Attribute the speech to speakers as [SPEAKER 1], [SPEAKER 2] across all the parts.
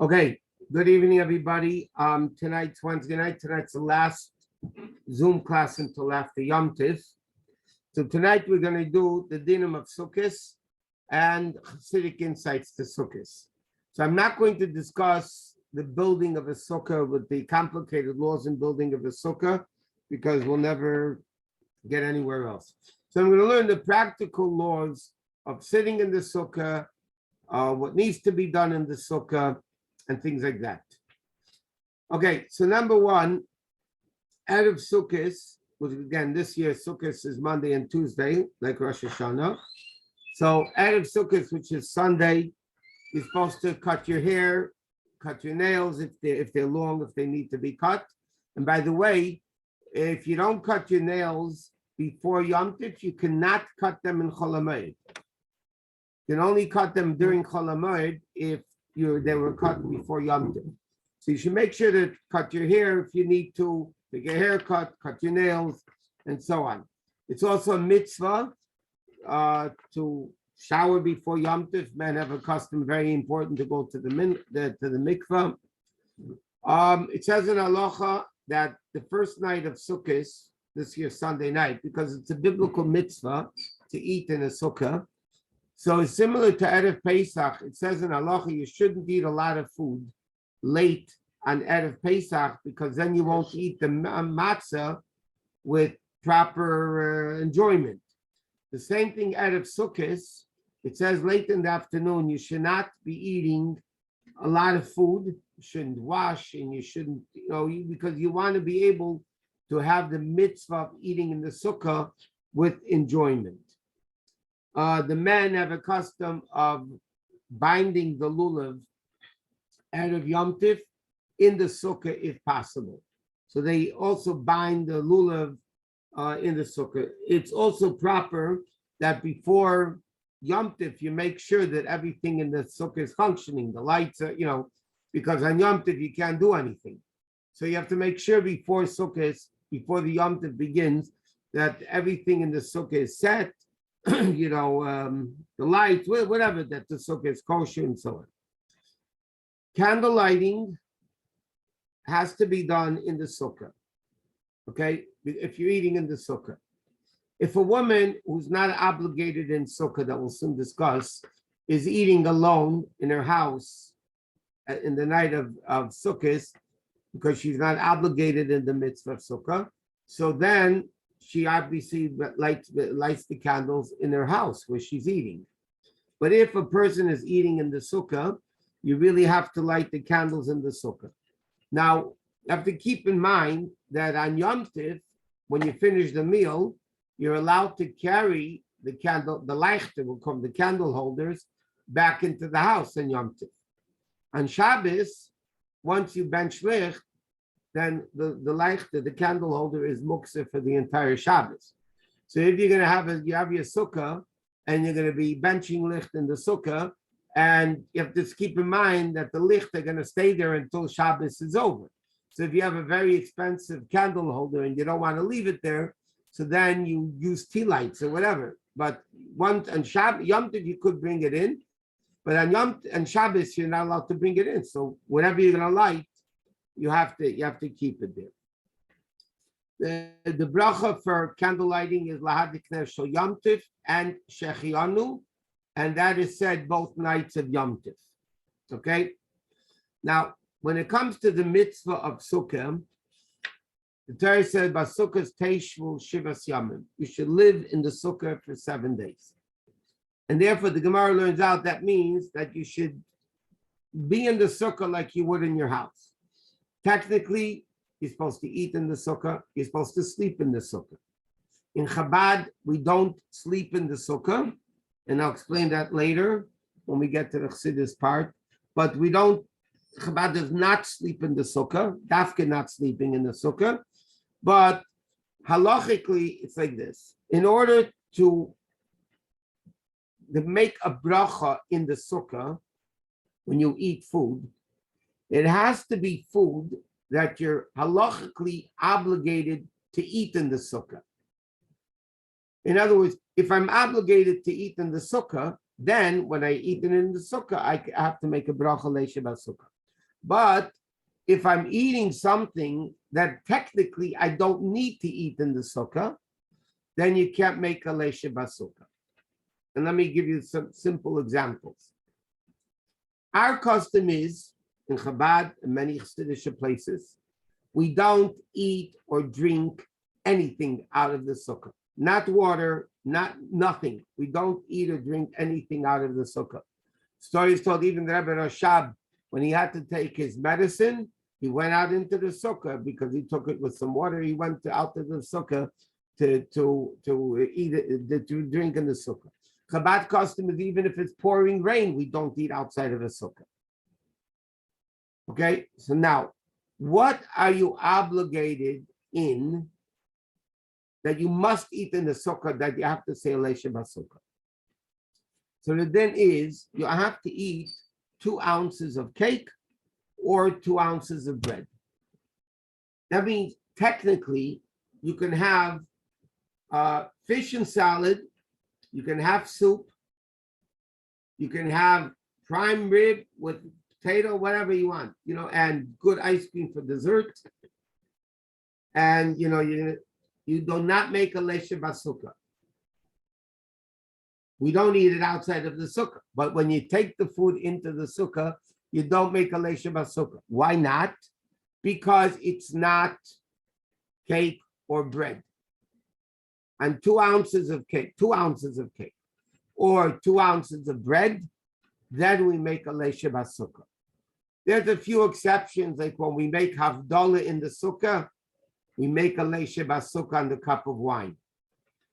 [SPEAKER 1] Okay, good evening, everybody. Tonight's Wednesday night. Tonight's the last Zoom class until after Yom Tif. So tonight we're going to do the dinim of Sukkot and Hasidic insights to Sukkot. So I'm not going to discuss the building of a sukkah with the complicated laws in building of a sukkah because we'll never get anywhere else. So I'm going to learn the practical laws of sitting in the sukkah, what needs to be done in the sukkah, and things like that. Okay, so number one, Erev Sukkot, which again this year Sukkot is Monday and Tuesday, like Rosh Hashanah. So Erev Sukkot, which is Sunday, you're supposed to cut your hair, cut your nails if they're long, if they need to be cut. And by the way, if you don't cut your nails before Yom Tif, you cannot cut them in Chol HaMoed. You can only cut them during Chol HaMoed if they were cut before Yom Tif. So you should make sure to cut your hair if you need to, take a haircut, cut your nails, and so on. It's also a mitzvah to shower before Yom Tif. Men have a custom, very important, to go to the mikvah. It says in Halacha that the first night of Sukkot, this year Sunday night, because it's a biblical mitzvah to eat in a sukkah. So it's similar to Erev Pesach. It says in Halacha you shouldn't eat a lot of food late on Erev Pesach because then you won't eat the matzah with proper enjoyment. The same thing Erev Sukkot. It says late in the afternoon you should not be eating a lot of food. You shouldn't wash and you shouldn't, because you want to be able to have the mitzvah of eating in the sukkah with enjoyment. The men have a custom of binding the lulav out of Yom Tif in the sukkah if possible. So they also bind the lulav in the sukkah. It's also proper that before Yom Tif you make sure that everything in the sukkah is functioning. The lights are, because on Yom Tif you can't do anything. So you have to make sure before Sukkot, before the Yom Tif begins, that everything in the sukkah is set. The lights, whatever, that the sukkah is kosher and so on. Candle lighting has to be done in the sukkah, okay? If you're eating in the sukkah. If a woman who's not obligated in sukkah, that we'll soon discuss, is eating alone in her house in the night of Sukkot, because she's not obligated in the mitzvah of sukkah, so then she obviously lights the candles in her house where she's eating. But if a person is eating in the sukkah, you really have to light the candles in the sukkah. Now, you have to keep in mind that on Yom Tif, when you finish the meal, you're allowed to carry the candle, the leichter will come, the candle holders, back into the house on Yom Tif. On Shabbos, once you bench licht, then the leichter, the candle holder, is muktzah for the entire Shabbos. So if you're going to have you have your sukkah and you're going to be benching licht in the sukkah, and you have to keep in mind that the licht are going to stay there until Shabbos is over. So if you have a very expensive candle holder and you don't want to leave it there, so then you use tea lights or whatever. But once on Yom Tov you could bring it in, but on Shabbos you're not allowed to bring it in. So whatever you're going to light, you have to keep it there. The bracha for candle lighting is Lahad Shel Yom Tif and Shechianu, and that is said both nights of Yom Tif. Okay. Now, when it comes to the mitzvah of Sukkah, the Torah said, "Basukkah's teishvu shivas yamim." You should live in the sukkah for 7 days, and therefore the Gemara learns out that means that you should be in the sukkah like you would in your house. Technically, you're supposed to eat in the sukkah. You're supposed to sleep in the sukkah. In Chabad, we don't sleep in the sukkah, and I'll explain that later when we get to the Chassidus part. But we don't. Chabad does not sleep in the sukkah. Dafka not sleeping in the sukkah. But halachically, it's like this: in order to make a bracha in the sukkah when you eat food, it has to be food that you're halachically obligated to eat in the sukkah. In other words, if I'm obligated to eat in the sukkah, then when I eat it in the sukkah, I have to make a bracha leisha b'sukkah. But if I'm eating something that technically I don't need to eat in the sukkah, then you can't make a leisha basukkah. And let me give you some simple examples. Our custom is, in Chabad and many Chassidus places, we don't eat or drink anything out of the sukkah. Not water, nothing. We don't eat or drink anything out of the sukkah. Story is told even the Rebbe Rashab, when he had to take his medicine, he went out into the sukkah because he took it with some water. He went out to the sukkah to eat it, to drink in the sukkah. Chabad custom is even if it's pouring rain, we don't eat outside of the sukkah. Okay, so now, what are you obligated in that you must eat in the sukkah that you have to say leisha basukkah? So the din is you have to eat 2 ounces of cake or 2 ounces of bread. That means technically you can have fish and salad, you can have soup, you can have prime rib with potato, whatever you want, and good ice cream for dessert. And you do not make a leisha basukkah. We don't eat it outside of the sukkah. But when you take the food into the sukkah, you don't make a leisha basukkah. Why not? Because it's not cake or bread. And 2 ounces of cake, or 2 ounces of bread, then we make a leisha basukkah. There's a few exceptions, like when we make havdalah in the sukkah, we make a leisha basukkah on the cup of wine.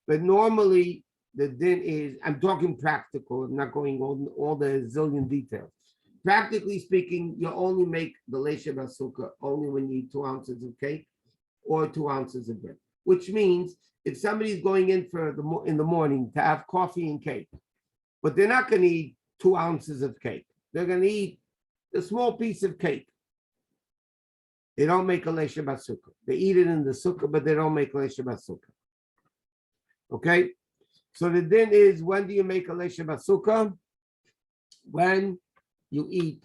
[SPEAKER 1] But normally, the din is, I'm talking practical, I'm not going on all the zillion details. Practically speaking, you only make the leisha basukkah only when you eat 2 ounces of cake or 2 ounces of bread, which means if somebody's going in in the morning to have coffee and cake, but they're not going to eat 2 ounces of cake, they're going to eat a small piece of cake. They don't make a leisha basukkah. They eat it in the sukkah, but they don't make leisha basukkah. Okay? So the din is, when do you make a leisha basukkah? When you eat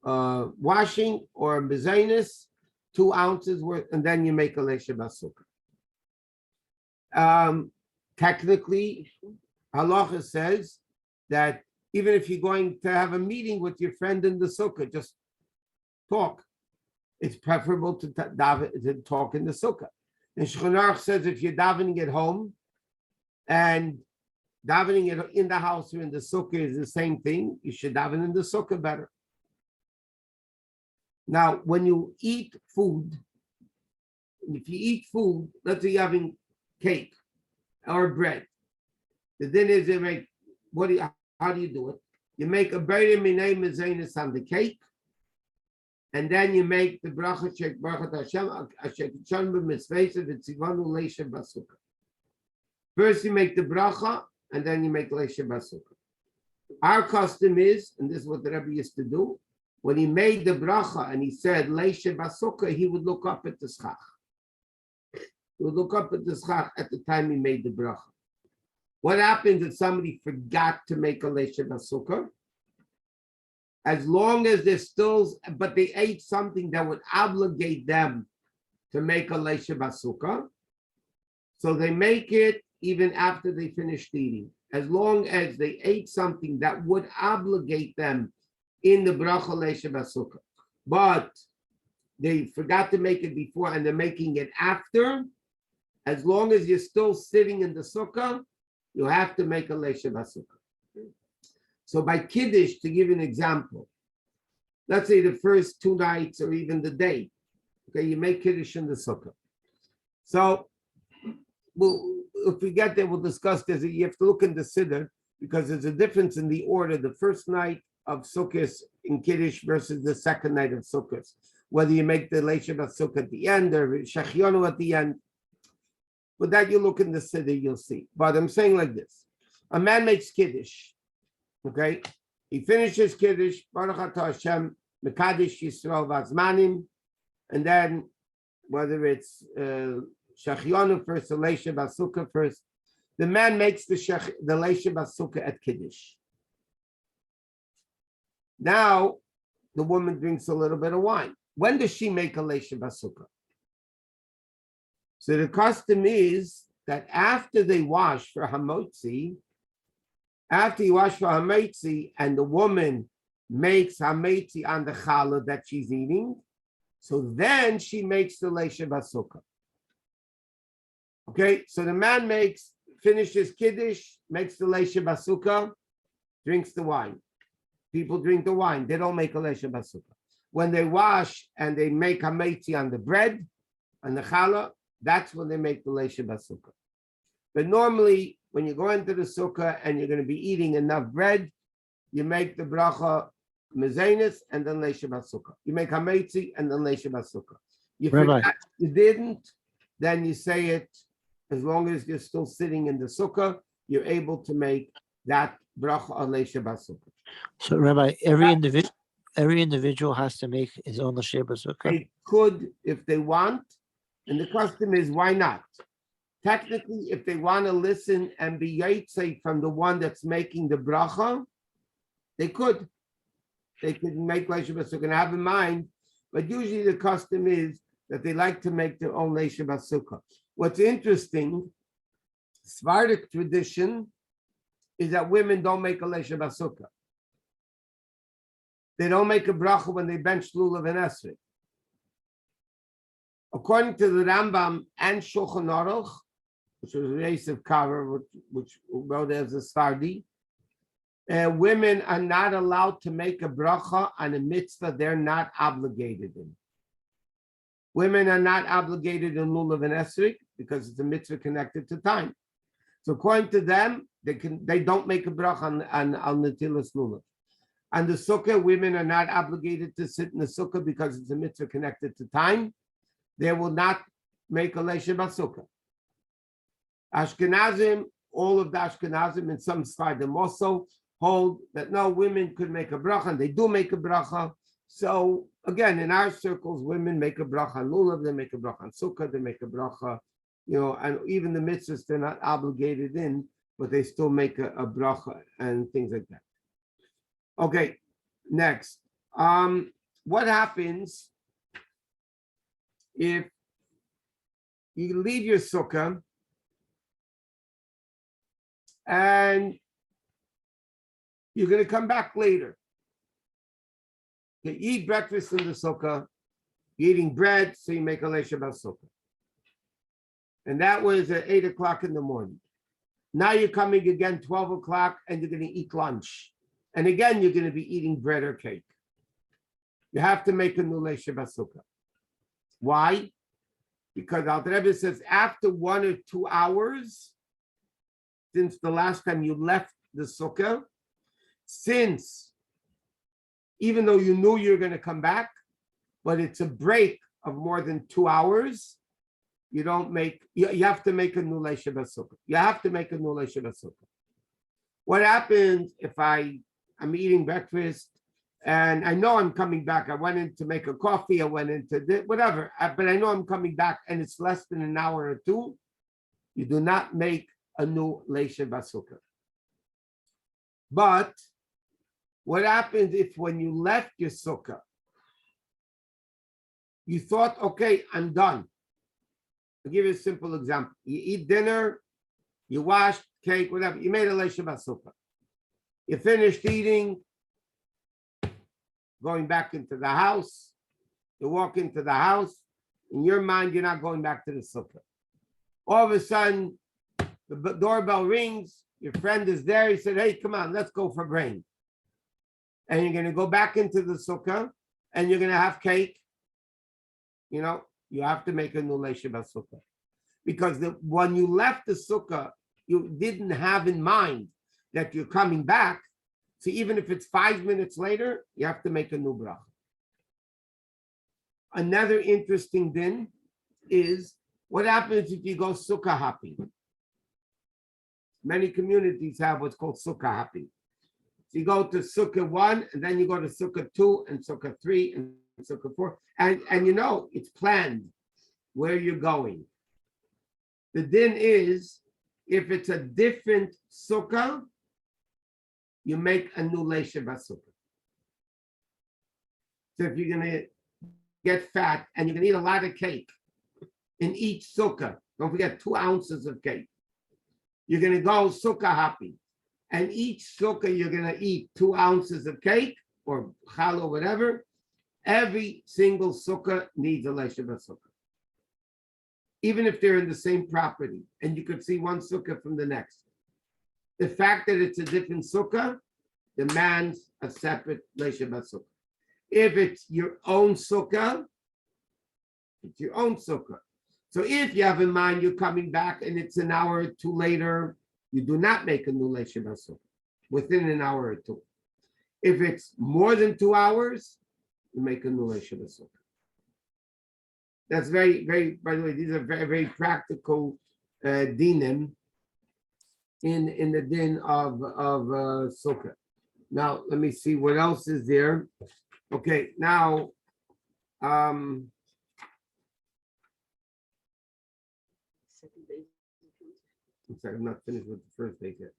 [SPEAKER 1] washing or bezainis, 2 ounces worth, and then you make a leisha basukkah. Technically, halacha says that even if you're going to have a meeting with your friend in the sukkah, just talk. It's preferable to talk in the sukkah. And Shulchan Aruch says if you're davening at home and davening in the house or in the sukkah is the same thing, you should daven in the sukkah better. Now, when you eat food, if you eat food, let's say you're having cake or bread, the din is you make, how do you do it? You make a beire minei mezainis on the cake, and then you make the bracha shek baruch Hashem asher kitshon b'mitzvayse v'tzivanu leisha basukkah. First you make the bracha, and then you make leisha basukkah. Our custom is, and this is what the Rebbe used to do, when he made the bracha and he said leisha basukkah, he would look up at the schach. He would look up at the schach at the time he made the bracha. What happens if somebody forgot to make a leisha basukkah? As long as they're still, but they ate something that would obligate them to make a leisha basukkah, so they make it even after they finished eating. As long as they ate something that would obligate them in the bracha leisha basukkah, but they forgot to make it before and they're making it after, as long as you're still sitting in the sukkah, you have to make a leisha basukkah. So by Kiddush, to give an example, let's say the first 2 nights or even the day, okay, you make Kiddush in the sukkah. So if we get there, we'll discuss this. You have to look in the Siddur because there's a difference in the order, the first night of Sukkot in Kiddush versus the second night of Sukkot. Whether you make the leisha basukkah at the end or shechionu at the end. But that you look in the Siddur, you'll see. But I'm saying like this. A man makes Kiddush. Okay, he finishes Kiddush, Baruch Atah Hashem, Mekadesh Yisrael Vazmanim, and then whether it's Shechionu first or Leisha Basukkah first, the man makes the Leisha Basukkah at Kiddush. Now, the woman drinks a little bit of wine. When does she make a leisha basukah? So the custom is that after they wash for hamotzi, and the woman makes hamotzi on the challah that she's eating, so then she makes the leisha basukah. Okay, so the man finishes kiddush, makes the leisha basukah, drinks the wine. People drink the wine; they don't make a leisha basukah. When they wash and they make hamotzi on the bread and the challah, that's when they make the leisha basukah. But normally, when you go into the sukkah and you're going to be eating enough bread, you make the bracha mezenis and then leisha basukah. You make hamotzi and then leisha basukah. You forgot you didn't, then you say it. As long as you're still sitting in the sukkah, you're able to make that bracha on leisha basukah.
[SPEAKER 2] So, Rabbi, every individual has to make his own leisha basukah.
[SPEAKER 1] They could if they want, and the custom is why not? Technically, if they want to listen and be yaitse from the one that's making the bracha, they could. They could make leisha basukah and have in mind, but usually the custom is that they like to make their own leisha basukah. What's interesting, Sephardic tradition is that women don't make a leisha basukah. They don't make a bracha when they bench lulav and esrog. According to the Rambam and Shulchan Aruch, which was Rabbi Yosef Shusterman, which wrote as a Sephardi, women are not allowed to make a bracha on a mitzvah they're not obligated in. Women are not obligated in lulav and esrog because it's a mitzvah connected to time. So according to them, they don't make a bracha on netilas lulav. On the sukkah, women are not obligated to sit in the sukkah because it's a mitzvah connected to time. They will not make a leisha basukah. Ashkenazim, all of the Ashkenazim and some Sephardim also hold that no, women could make a bracha, and they do make a bracha. So again, in our circles, women make a bracha on lulav, they make a bracha on sukkah, they make a bracha, and even the mitzvahs they're not obligated in, but they still make a bracha and things like that. Okay, next. What happens if you leave your sukkah and you're going to come back later? You eat breakfast in the sukkah, you're eating bread, so you make a leisha basukah. And that was at 8 o'clock in the morning. Now you're coming again 12 o'clock and you're going to eat lunch. And again, you're going to be eating bread or cake. You have to make a new leisha basukah. Why? Because Alter Rebbe says after 1 or 2 hours, since the last time you left the sukkah, since even though you knew you're going to come back, but it's a break of more than 2 hours, you have to make a new leisha basukah. You have to make a new leisha basukah. What happens if I'm eating breakfast and I know I'm coming back? I went in to make a coffee, I went into whatever, but I know I'm coming back and it's less than an hour or two. You do not make a new leisha basukah. But what happens if when you left your sukkah, you thought, okay, I'm done. I'll give you a simple example. You eat dinner, you washed cake, whatever, you made a leisha basukah. You finished eating, going back into the house, you walk into the house, in your mind, you're not going back to the sukkah. All of a sudden, the doorbell rings, your friend is there, he said, hey, come on, let's go for brain. And you're going to go back into the sukkah, and you're going to have cake. You have to make a new leisha basukah. Because when you left the sukkah, you didn't have in mind that you're coming back. So even if it's 5 minutes later, you have to make a new bracha. Another interesting din is what happens if you go sukkah hopping. Many communities have what's called sukkah hopping. So you go to sukkah 1, and then you go to sukkah 2, and sukkah 3, and sukkah 4. And it's planned where you're going. The din is, if it's a different sukkah, you make a new leisha basukah. So if you're gonna get fat and you're gonna eat a lot of cake in each sukkah, don't forget 2 ounces of cake. You're gonna go sukkah hopping, and each sukkah you're gonna eat 2 ounces of cake or challah, whatever. Every single sukkah needs a lesha b'sukkah, even if they're in the same property, and you could see one sukkah from the next. The fact that it's a different sukkah demands a separate lesha b'sukkah. If it's your own sukkah, it's your own sukkah. So if you have in mind you're coming back and it's an hour or 2 later, you do not make a new lesha b'sukkah within an hour or 2. If it's more than 2 hours, you make a new lesha b'sukkah. That's very, very, by the way, these are very, very practical dinim in the din of Sukkah. Now, let me see what else is there. Okay, now, I'm sorry, I'm not finished with the first day yet.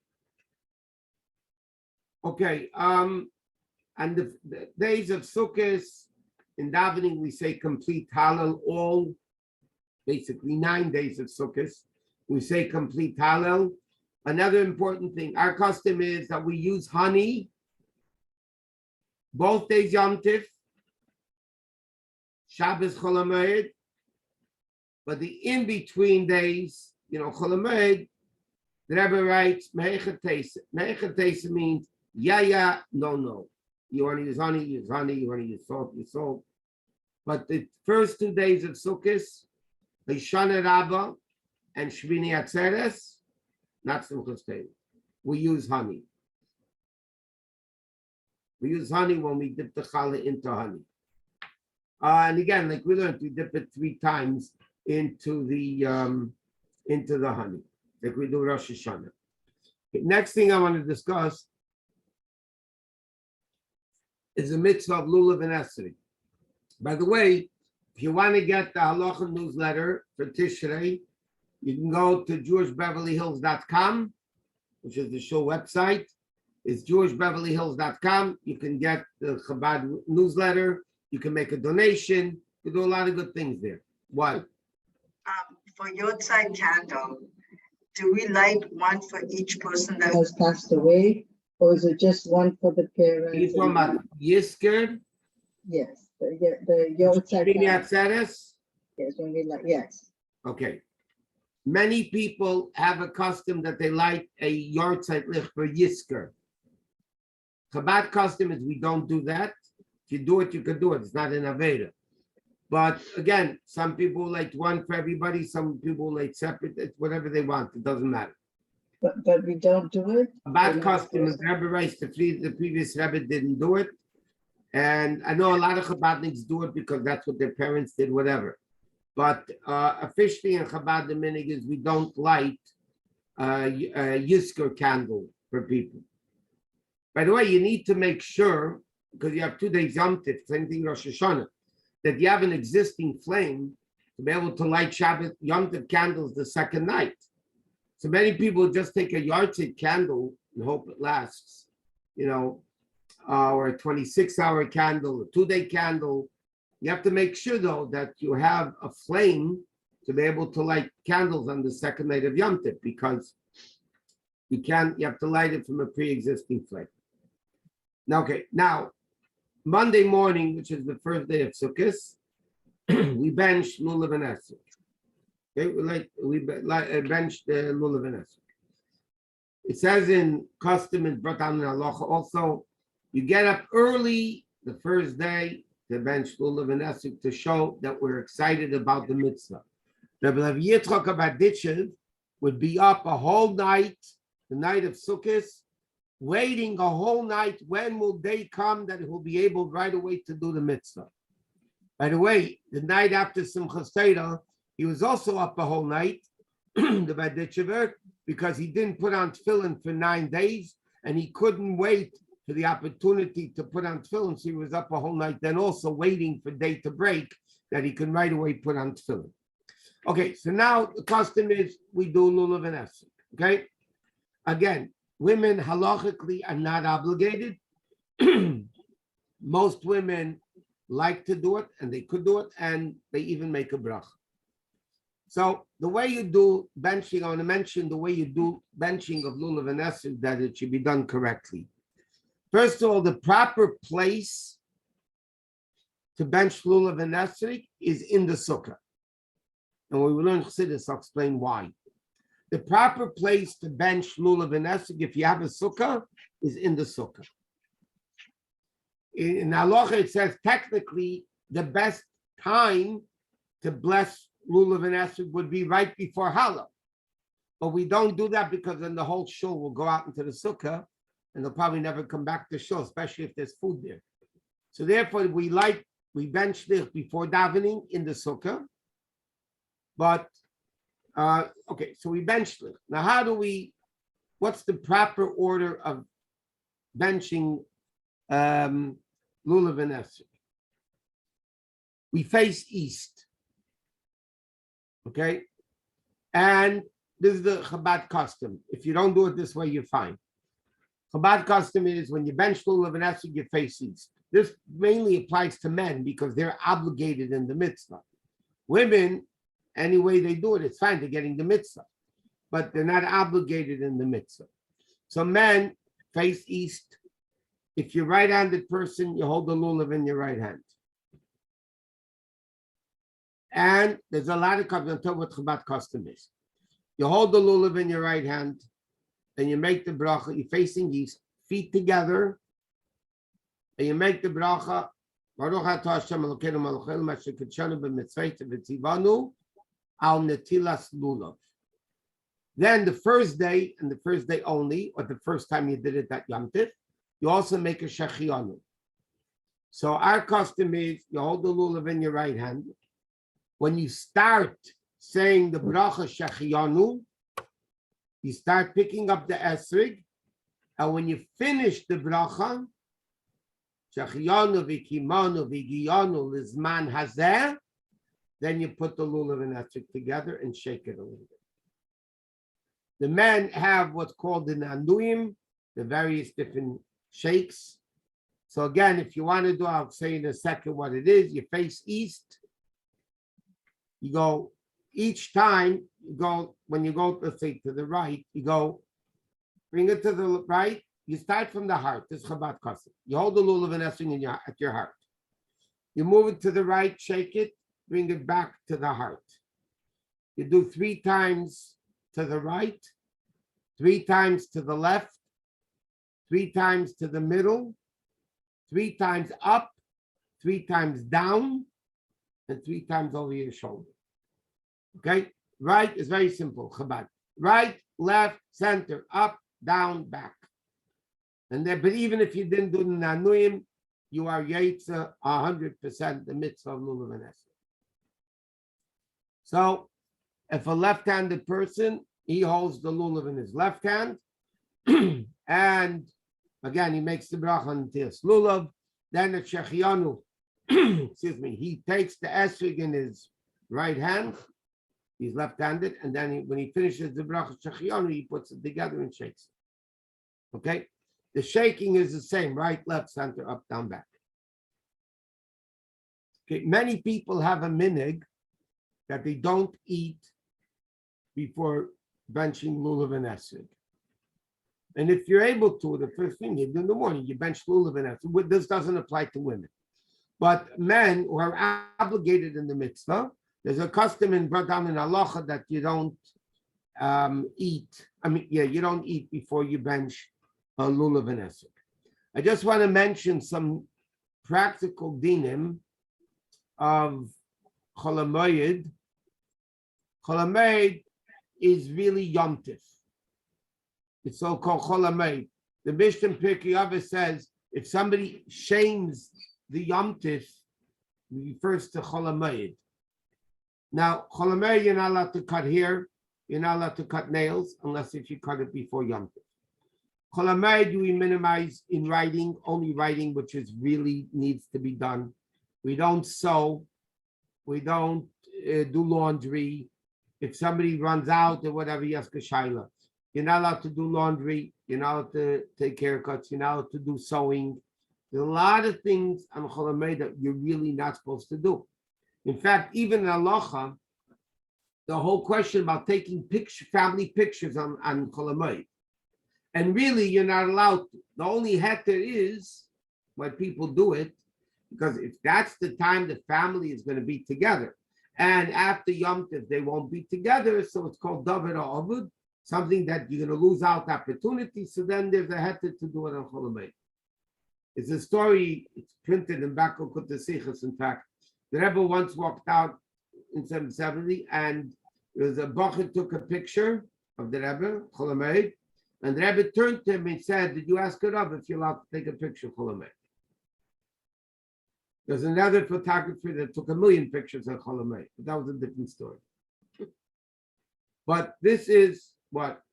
[SPEAKER 1] Okay, and the days of Sukkot, in davening, we say complete Hallel, all basically 9 days of Sukkot. We say complete Hallel. Another important thing, our custom is that we use honey both days Yom Tif, Shabbos Chol HaMoed, but the in-between days, Chol HaMoed, the Rebbe writes, Me'echet Teisa. Me'echet Teisa means, yeah, no. You want to use honey, use honey. You want to use salt, use salt. But the first 2 days of Sukkot, Hoshana Rabbah and Shmini Atzeres, not Simchas Torah, we use honey. We use honey when we dip the challah into honey. And again, like we learned, we dip it 3 times into the honey, like we do Rosh Hashanah. Okay, next thing I want to discuss is the mitzvah of lulav and esrei. By the way, if you want to get the halacha newsletter for Tishrei, you can go to jewishbeverlyhills.com, which is the show website. It's jewishbeverlyhills.com. You can get the Chabad newsletter. You can make a donation. You do a lot of good things there. Why?
[SPEAKER 3] For your side candle, do we light one for each person that has passed away, or is it just one for the parents?
[SPEAKER 1] He's talking about Yisker.
[SPEAKER 3] Yes, the Yotzai candle. Yes, when we light, yes.
[SPEAKER 1] Okay. Many people have a custom that they light a Yortzeit lich for Yisker. Chabad custom is we don't do that. If you do it, you can do it. It's not an Aveda. But again, some people light one for everybody. Some people light separate. It's whatever they want. It doesn't matter.
[SPEAKER 3] But we don't do it.
[SPEAKER 1] Chabad custom is Rebbe writes the previous Rebbe didn't do it. And I know a lot of Chabadniks do it because that's what their parents did, whatever. But officially in Chabad, the minig is we don't light a Yisker candle for people. By the way, you need to make sure, because you have 2 days Yom Tif, same thing Rosh Hashanah, that you have an existing flame to be able to light Shabbat Yom Tif candles the second night. So many people just take a yardstick candle and hope it lasts, or a 26-hour candle, a 2-day candle. You have to make sure, though, that you have a flame to be able to light candles on the second night of Yom Tif, because you have to light it from a pre-existing flame. Now, Monday morning, which is the first day of Sukkot, we bench lulav and esrei. Okay, we bench the lulav and esrei. It says in custom and brought down in halacha also, you get up early the first day to bench lulav and esrei to show that we're excited about the mitzvah. Rabbi Yitzchak Abaditchev would be up a whole night, the night of Sukkot, waiting a whole night. When will day come that he'll be able right away to do the mitzvah? By the way, the night after Simchas Torah, he was also up a whole night, the Baditchever, because he didn't put on tefillin for 9 days, and he couldn't wait for the opportunity to put on tefillin, so he was up a whole night, then also waiting for day to break, that he can right away put on tefillin. Okay, so now the custom is we do lulav and esrei, okay? Again, women halachically are not obligated. Most women like to do it, and they could do it, and they even make a bracha. So the way you do benching, I want to mention the way you do benching of lulav and esrog, that it should be done correctly. First of all, the proper place to bench lulav and esrog is in the sukkah. And when we learn Chassidus, I'll explain why. The proper place to bench lulav and esrog, if you have a sukkah, is in the sukkah. In halacha, it says technically the best time to bless lulav and esrog would be right before Hala. But we don't do that because then the whole shul will go out into the sukkah and they'll probably never come back to shul, especially if there's food there. So therefore, we bench this before davening in the sukkah. But okay, so we bench this. Now, what's the proper order of benching lulav and esrog? We face east. Okay, and this is the Chabad custom. If you don't do it this way, you're fine. Chabad custom is when you bench lulav and esrog, you face east. This mainly applies to men because they're obligated in the mitzvah. Women, any way they do it, it's fine. They're getting the mitzvah, but they're not obligated in the mitzvah. So men face east. If you're a right-handed person, you hold the lulav in your right hand. And there's a lot of custom. I'll tell you what Chabad custom is. You hold the lulav in your right hand, and you make the bracha. You're facing east, feet together, and you make the bracha. Baruch atah Hashem Elokeinu melech haolam asher kidshanu b'mitzvot v'tzivanu al netilas lulav. Then the first day, and the first day only, or the first time you did it at Yom Tif, you also make a shechianu. So our custom is you hold the lulav in your right hand. When you start saying the bracha shechianu, you start picking up the esrog, and when you finish the bracha, shechianu v'kimanu v'giyanu lizman hazeh, then you put the lulav and esrog together and shake it a little bit. The men have what's called the Nanduim, the various different shakes. So again, if you want to do, I'll say in a second what it is. You face east. You go each time. You go when you go, let's say, to the right. You go, bring it to the right. You start from the heart. This is Chabad custom. You hold the lulav and esrog at your heart. You move it to the right, shake it, bring it back to the heart. You do 3 times to the right, 3 times to the left, 3 times to the middle, 3 times up, 3 times down, and 3 times over your shoulder. Okay? Right is very simple, Chabad. Right, left, center, up, down, back. And then, but even if you didn't do the Nanduim, you are Yaitza 100% the mitzvah of lulav and esrog. So, if a left-handed person, he holds the lulav in his left hand, and again, he makes the bracha on Tilas lulav. Then the shechianu, excuse me, he takes the esrog in his right hand. He's left-handed, and then when he finishes the bracha shechianu, he puts it together and shakes it. Okay, the shaking is the same: right, left, center, up, down, back. Okay, many people have a minhag that they don't eat before benching lulav and esrog. And if you're able to, the first thing you do in the morning, you bench lulav and esrog. This doesn't apply to women. But men who are obligated in the mitzvah, there's a custom in Bradam and Halacha that you don't eat. You don't eat before you bench lulav and esrog. I just want to mention some practical dinim of Chol HaMoed. Chol HaMoed is really Yom Tif. It's so-called Chol HaMoed. The Mishnah Pirkei Avos says if somebody shames the Yom Tif, it refers to Chol HaMoed. Now, Chol HaMoed, you're not allowed to cut hair, you're not allowed to cut nails, unless if you cut it before Yom Tif. Chol HaMoed, we minimize in writing, only writing which is really needs to be done. We don't sew, we don't do laundry. If somebody runs out or whatever, yes, kashayla. You're not allowed to do laundry. You're not allowed to take haircuts. You're not allowed to do sewing. There's a lot of things on Chol Hamoed that you're really not supposed to do. In fact, even in halacha, the whole question about taking family pictures on Chol Hamoed. And really, you're not allowed to. The only heter is why people do it, because if that's the time the family is going to be together, and after Yom Tov they won't be together, so it's called David or Avud, something that you're going to lose out opportunity. So then there's a heter to do it on Chol Hamoed. It's a story. It's printed in Bakal Kutasichas. In fact, the Rebbe once walked out in 770, and there was a Bachar took a picture of the Rebbe Chol Hamoed. And the Rebbe turned to him and said, "Did you ask a Rebbe if you're allowed to take a picture of Chol Hamoed?" There's another photographer that took 1,000,000 pictures of Chol Hamoed, but that was a different story. But this is what?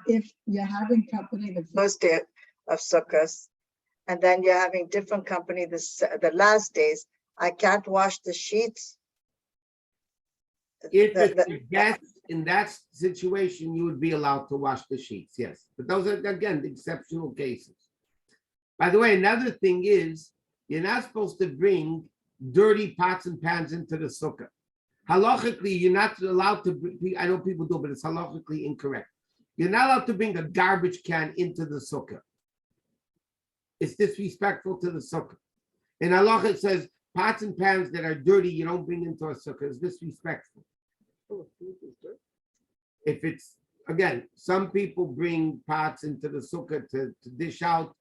[SPEAKER 3] If you're having company the first day of Sukkot, and then you're having different company the last days, I can't wash the sheets.
[SPEAKER 1] If it's a guest in that situation, you would be allowed to wash the sheets, yes. But those are, again, the exceptional cases. By the way, another thing is, you're not supposed to bring dirty pots and pans into the sukkah. Halachically, you're not allowed to bring, I know people do, but it's halachically incorrect. You're not allowed to bring a garbage can into the sukkah. It's disrespectful to the sukkah. In halacha, it says, pots and pans that are dirty, you don't bring into a sukkah. It's disrespectful. If it's, again, some people bring pots into the sukkah to dish out.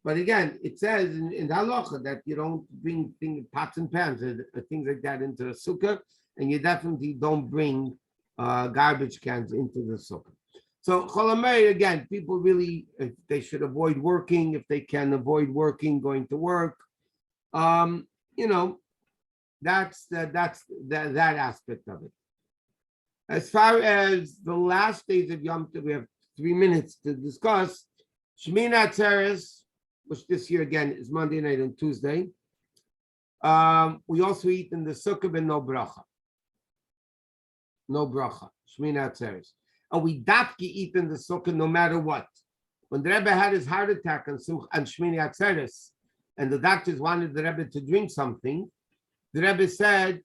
[SPEAKER 1] But again, it says in halacha that you don't bring pots and pans or things like that into the sukkah. And you definitely don't bring garbage cans into the sukkah. So Chol Hamoed, again, people really, if they should avoid working, if they can avoid working, going to work. That's that aspect of it. As far as the last days of Yom Tov, we have 3 minutes to discuss. Shmini Atzeres, which this year again is Monday night and Tuesday. We also eat in the Sukkah but no bracha. No bracha. Shmini Atzeres. And we dafki eat in the Sukkah no matter what. When the Rebbe had his heart attack on Shmini Atzeres, and the doctors wanted the Rebbe to drink something, the Rebbe said,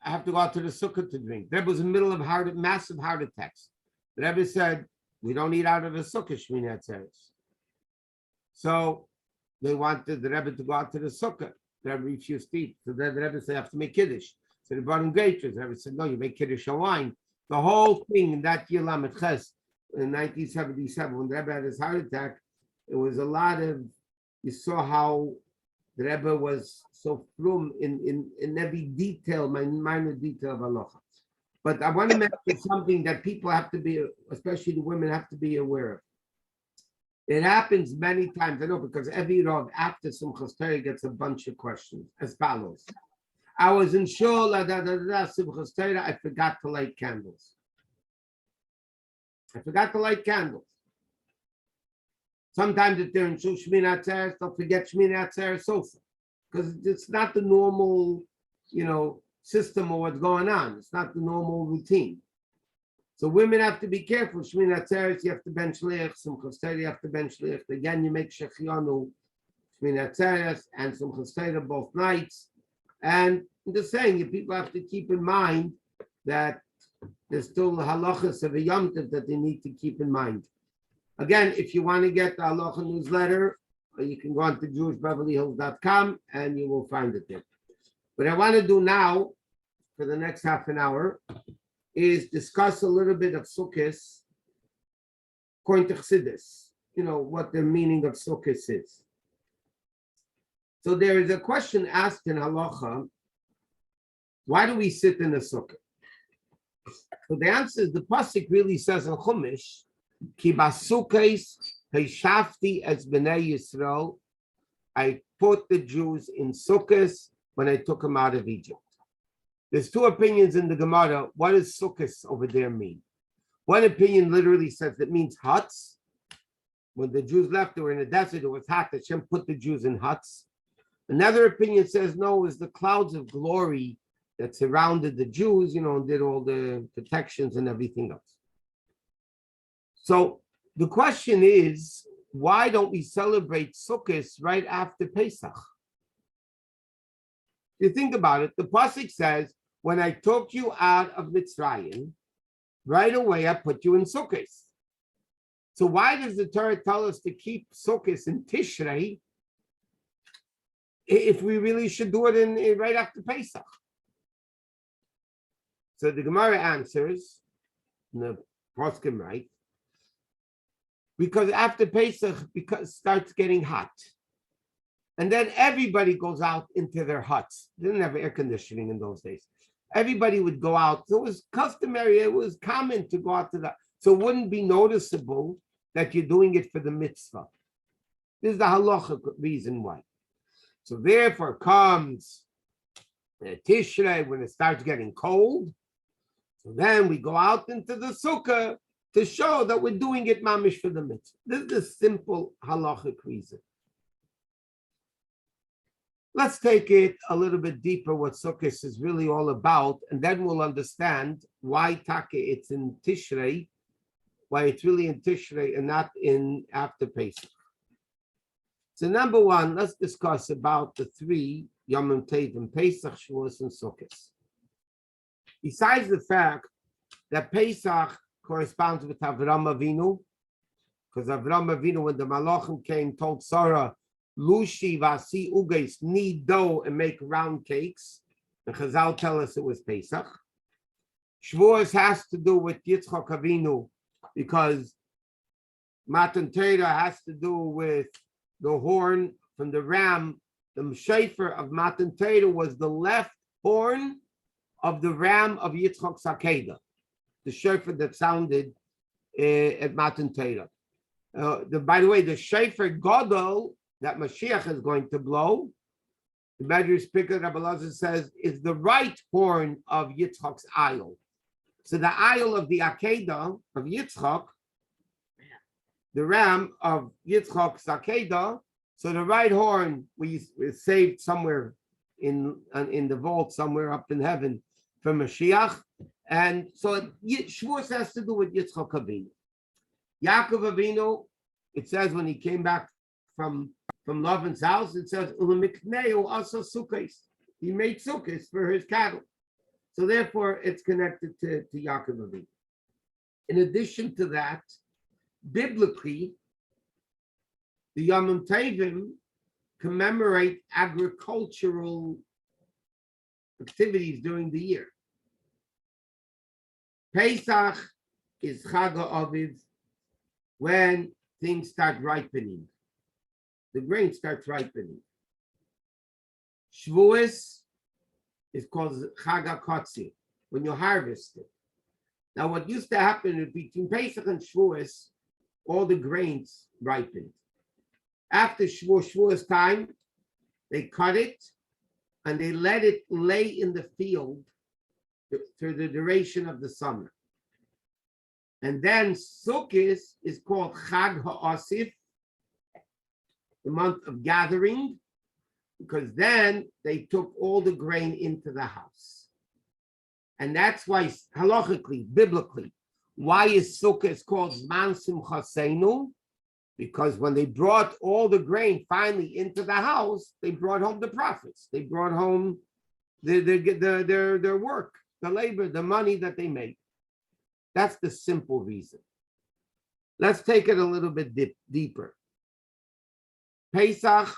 [SPEAKER 1] I have to go out to the Sukkah to drink. The Rebbe was in the middle of massive heart attacks. The Rebbe said, we don't eat out of the Sukkah, Shmini Atzeres. So they wanted the Rebbe to go out to the Sukkah. The Rebbe refused to eat. So the Rebbe said, I have to make Kiddush. So they brought him grapes. The Rebbe said, no, you make Kiddush on wine. The whole thing in that year, Lamed Ches, in 1977, when the Rebbe had his heart attack, it was a lot of, you saw how the Rebbe was so frum in every detail, minor detail of halacha. But I want to mention something that people have to be, especially the women, have to be aware of. It happens many times, I know, because every Rav after Simchas Torah gets a bunch of questions as follows. I was in shul, Simchas Torah, I forgot to light candles. Sometimes if they're in shul Shmini Atzeres, they'll forget Shmini Atzeres also, because it's not the normal, system of what's going on. It's not the normal routine. So women have to be careful. Shmini Atzeres, you have to ben shliach. Simchas Torah, you have to ben shliach. Again, you make shechianu, Shmini Atzeres and Simchas Torah both nights. And I'm just saying, you people have to keep in mind that there's still halachos of a Yom Tov that they need to keep in mind. Again, if you want to get the halacha newsletter, you can go on to jewishbeverlyhills.com and you will find it there. What I want to do now, for the next half an hour, is discuss a little bit of Sukkot according to Chassidus, what the meaning of Sukkot is. So there is a question asked in halacha, why do we sit in a sukkah? So the answer is, the pasuk really says in Chumash, Ki basukos heshafti es bnei Yisrael, I put the Jews in sukkahs when I took them out of Egypt. There's two opinions in the Gemara. What does sukkahs over there mean? One opinion literally says it means huts. When the Jews left, they were in the desert, it was hot. Hashem put the Jews in huts. Another opinion says no, it was the clouds of glory that surrounded the Jews, and did all the protections and everything else. So the question is, why don't we celebrate Sukkot right after Pesach? You think about it, the pasuk says, when I took you out of Mitzrayim, right away I put you in Sukkot. So why does the Torah tell us to keep Sukkot in Tishrei if we really should do it in right after Pesach? So the Gemara answers, the poskim right, because after Pesach, because it starts getting hot. And then everybody goes out into their huts. They didn't have air conditioning in those days. Everybody would go out. So it was customary, it was common to go out to that. So it wouldn't be noticeable that you're doing it for the mitzvah. This is the halachic reason why. So therefore comes Tishrei when it starts getting cold. So then we go out into the Sukkah to show that we're doing it mamish for the mitzvah. This is the simple halachic reason. Let's take it a little bit deeper, what Sukkot is really all about, and then we'll understand why Take it's in Tishrei, why it's really in Tishrei and not in after Pesach. So number one, let's discuss about the three Yom Tovim, Pesach, Shavuos, and Sukkot. Besides the fact that Pesach corresponds with Avram Avinu, because Avram Avinu, when the Malachim came, told Sarah, Lushi vasi uges, knead dough and make round cakes. And Chazal tell us it was Pesach. Shavuos has to do with Yitzchak Avinu because Matan Torah has to do with the horn from the ram. The shofar of Matan Torah was the left horn of the ram of Yitzchak's Akedah, the shofar that sounded at Matan Torah. By the way, the shofar Gadol that Mashiach is going to blow, the Medrash speaker, Rabbi Yosef says, is the right horn of Yitzchak's aisle. So the aisle of the Akedah of Yitzchak, the ram of Yitzchak's Akedah, so the right horn we saved somewhere in the vault, somewhere up in heaven from Mashiach. And so Shavuos has to do with Yitzchak Avinu. Yaakov Avinu, it says when he came back from Lavan's house, it says, also Sukkos. He made Sukkos for his cattle. So therefore, it's connected to Yaakov Avinu. In addition to that, biblically, the Yom Tovim commemorate agricultural activities during the year. Pesach is Chag HaAviv, when things start ripening. The grain starts ripening. Shavuos is called Chag HaKotzi, when you harvest it. Now, what used to happen is between Pesach and Shavuos, all the grains ripened. After Shavuos time, they cut it and they let it lay in the field through the duration of the summer. And then Sukkot is called Chag HaAsif, the month of gathering, because then they took all the grain into the house. And that's why, halachically, biblically, why is Sukkot called Zman Simchaseinu? Because when they brought all the grain finally into the house, they brought home the profits. They brought home their work, the labor, the money that they made. That's the simple reason. Let's take it a little bit deeper. Pesach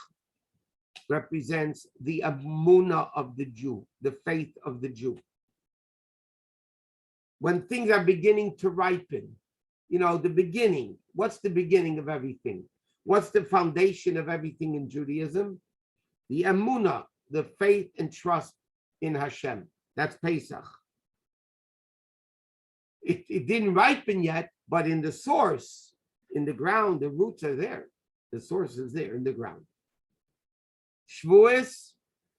[SPEAKER 1] represents the emunah of the Jew, the faith of the Jew. When things are beginning to ripen, the beginning, what's the beginning of everything? What's the foundation of everything in Judaism? The emunah, the faith and trust in Hashem. That's Pesach. It didn't ripen yet, but in the source, in the ground, the roots are there. The source is there in the ground. Shavuos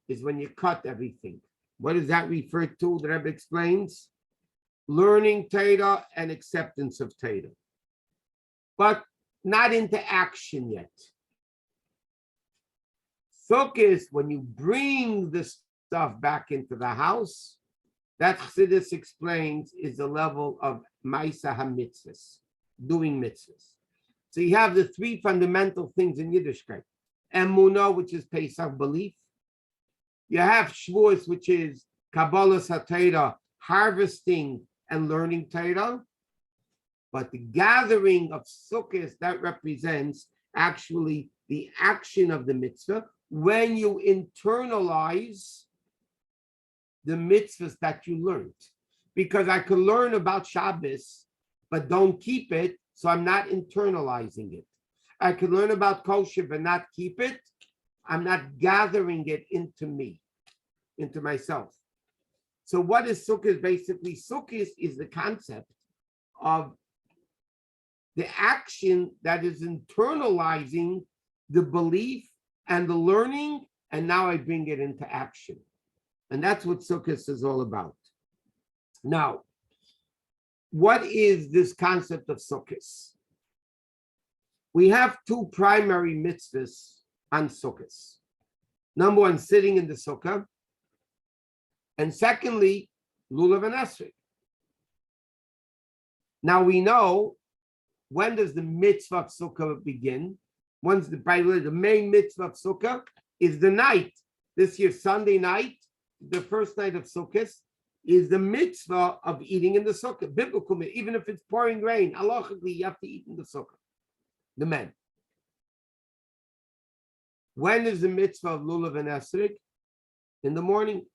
[SPEAKER 1] is when you cut everything. What does that refer to? The Rebbe explains. Learning Torah and acceptance of Torah. But not into action yet. Sukkot, when you bring the stuff back into the house, that Chassidus explains is the level of Maisa HaMitzvahs, doing mitzvahs. So you have the three fundamental things in Yiddishkeit. Emunah, which is Pesach, belief. You have Shavuos, which is Kabbalah Satera, harvesting and learning Torah. But the gathering of Sukkot, that represents actually the action of the mitzvah when you internalize the mitzvahs that you learned. Because I can learn about Shabbos, but don't keep it, so I'm not internalizing it. I can learn about kosher but not keep it. I'm not gathering it into me, into myself. So what is Sukkot? Basically, Sukkot is the concept of the action that is internalizing the belief and the learning, and now I bring it into action. And that's what Sukkot is all about. Now, what is this concept of Sukkot? We have two primary mitzvahs on Sukkot. Number one, sitting in the Sukkah. And secondly, Lulav and Esrog. Now we know, when does the Mitzvah of Sukkah begin? When's by the way, the main Mitzvah of Sukkah is the night. This year, Sunday night, the first night of Sukkot, is the Mitzvah of eating in the Sukkah. Biblical, even if it's pouring rain, halachically, you have to eat in the Sukkah. The men. When is the Mitzvah of Lulav and Esrog? In the morning.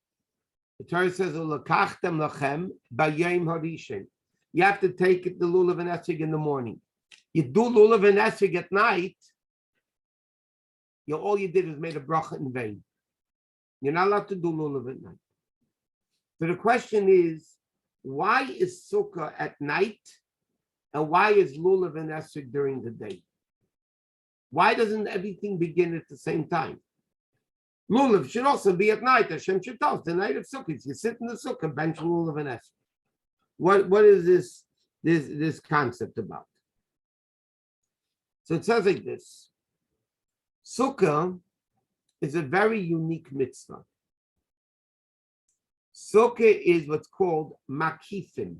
[SPEAKER 1] The Torah says, "Ulakachtem lachem b'yom harishon." You have to take the lulav and esrog in the morning. You do lulav and esrog at night, all you did was made a bracha in vain. You're not allowed to do lulav at night. So the question is, why is Sukkah at night, and why is lulav and esrog during the day? Why doesn't everything begin at the same time? Lulav should also be at night. Hashem should tell us the night of Sukkot. You sit in the Sukkah, bench lulav and esrog. What is this concept about? So it says like this. Sukkah is a very unique mitzvah. Sukkah is what's called makifim,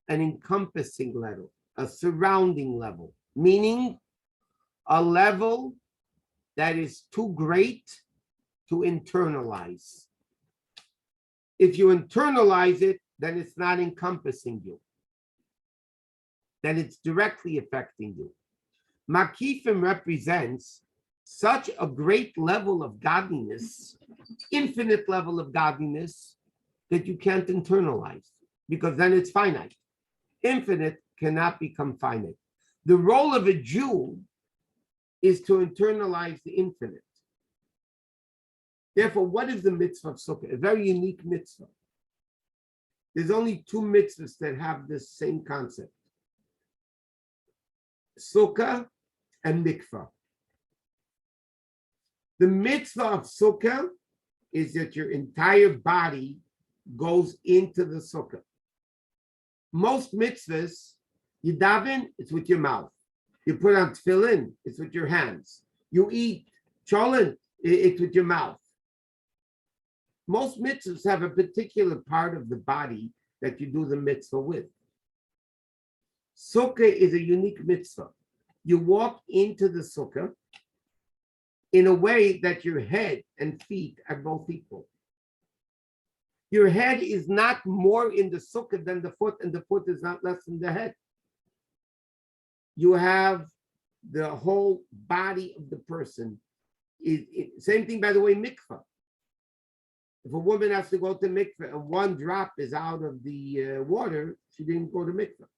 [SPEAKER 1] an encompassing level, a surrounding level, meaning a level that is too great to internalize. If you internalize it, then it's not encompassing you. Then it's directly affecting you. Makifim represents such a great level of godliness, infinite level of godliness, that you can't internalize, because then it's finite. Infinite cannot become finite. The role of a Jew is to internalize the infinite. Therefore, what is the mitzvah of Sukkah? A very unique mitzvah. There's only two mitzvahs that have this same concept. Sukkah and mikvah. The mitzvah of Sukkah is that your entire body goes into the Sukkah. Most mitzvahs, you daven, it's with your mouth. You put on tefillin, it's with your hands. You eat cholent, it's with your mouth. Most mitzvahs have a particular part of the body that you do the mitzvah with. Sukkah is a unique mitzvah. You walk into the Sukkah in a way that your head and feet are both equal. Your head is not more in the Sukkah than the foot, and the foot is not less than the head. You have the whole body of the person. Same thing, by the way, mikvah. If a woman has to go to mikveh and one drop is out of the water, she didn't go to mikveh.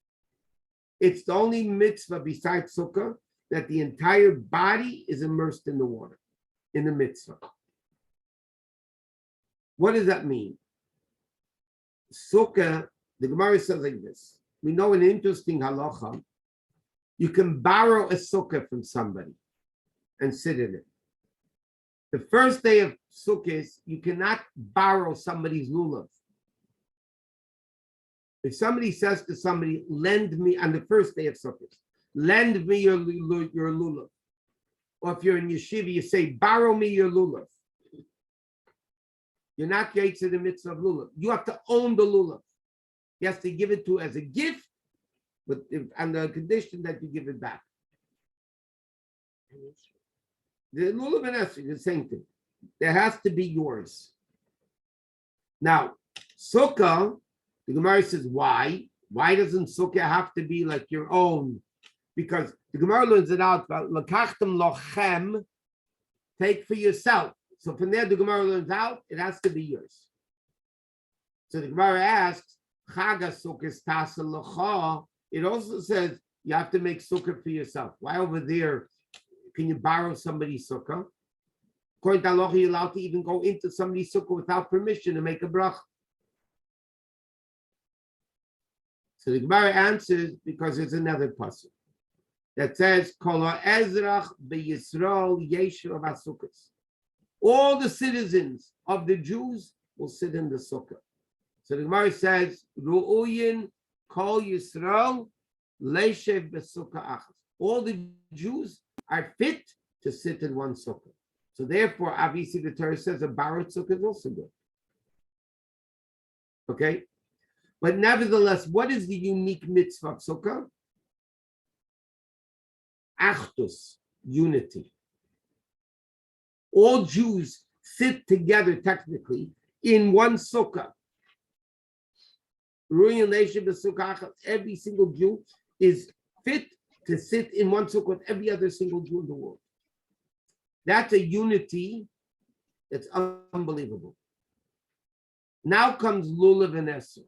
[SPEAKER 1] It's the only mitzvah besides Sukkah that the entire body is immersed in the water, in the mitzvah. What does that mean? Sukkah, the Gemara says like this. We know an interesting halacha. You can borrow a sukkah from somebody and sit in it. The first day of Sukkot, you cannot borrow somebody's lulav. If somebody says to somebody, lend me on the first day of Sukkot, lend me your lulav. Or if you're in yeshiva, you say, borrow me your lulav. You're not yet to the mitzvah of lulav. You have to own the lulav. He has to give it to as a gift, but on the condition that you give it back. The lulav and esrog, the same thing. There has to be yours. Now, sukkah, the Gemara says, why? Why doesn't sukkah have to be like your own? Because the Gemara learns it out about lakachtem lochem, take for yourself. So from there, the Gemara learns out, it has to be yours. So the Gemara asks, Chaga sukkah tasa lacha. It also says you have to make sukkah for yourself. Why over there can you borrow somebody's sukkah? According to halacha, you're allowed to even go into somebody's sukkah without permission to make a bracha. So the Gemara answers because there's another pasuk that says, Kol ha'ezrach b'Yisrael yeshu v'asukkos. All the citizens of the Jews will sit in the sukkah. So the Gemara says, Ru'uyin kol Yisrael leishev b'sukkah achas. All the Jews are fit to sit in one sukkah. So therefore, obviously, the Torah says a borrowed sukkah is also good. Okay? But nevertheless, what is the unique mitzvah of sukkah? Achdus, unity. All Jews sit together technically in one sukkah. Every single Jew is fit to sit in one sukkah with every other single Jew in the world. That's a unity that's unbelievable. Now comes lulav and esrog.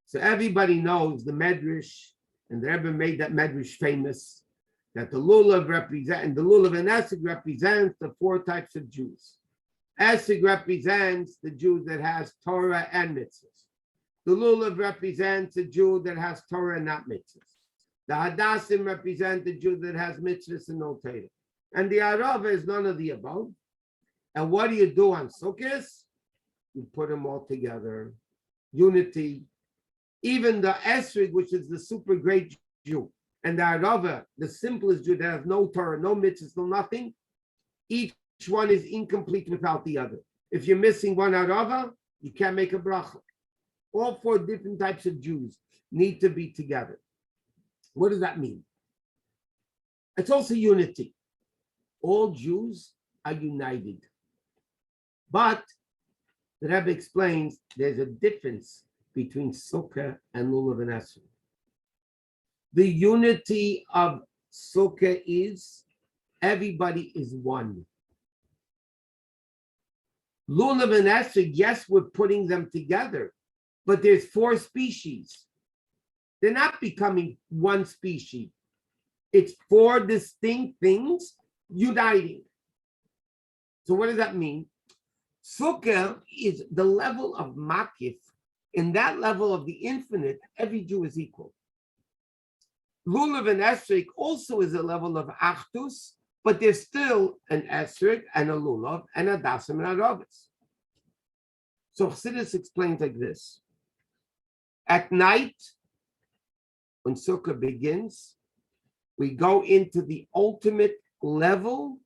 [SPEAKER 1] So everybody knows the Medrash, and the Rebbe made that Medrash famous, that the lulav and the lulav and esrog represents the four types of Jews. Esrog represents the Jew that has Torah and mitzvahs. The lulav represents a Jew that has Torah and not mitzvahs. The hadassim represent the Jew that has mitzvahs and no Torah. And the arava is none of the above. And what do you do on Sukkot? You put them all together. Unity. Even the esrog, which is the super great Jew, and the arava, the simplest Jew that has no Torah, no mitzvahs, no nothing, each one is incomplete without the other. If you're missing one arava, you can't make a bracha. All four different types of Jews need to be together. What does that mean? It's also unity. All Jews are united. But the Rebbe explains there's a difference between Sukkah and lulav and esrog. The unity of Sukkah is everybody is one. Lulav and esrog, yes, we're putting them together, but there's four species. They're not becoming one species. It's four distinct things uniting. So what does that mean? Sukkah is the level of makif. In that level of the infinite, every Jew is equal. Lulav and esrog also is a level of achdus, but there's still an esrog and a lulav and a dasim and a ravis. So Chassidus explains like this. At night, when Sukkah begins, we go into the ultimate level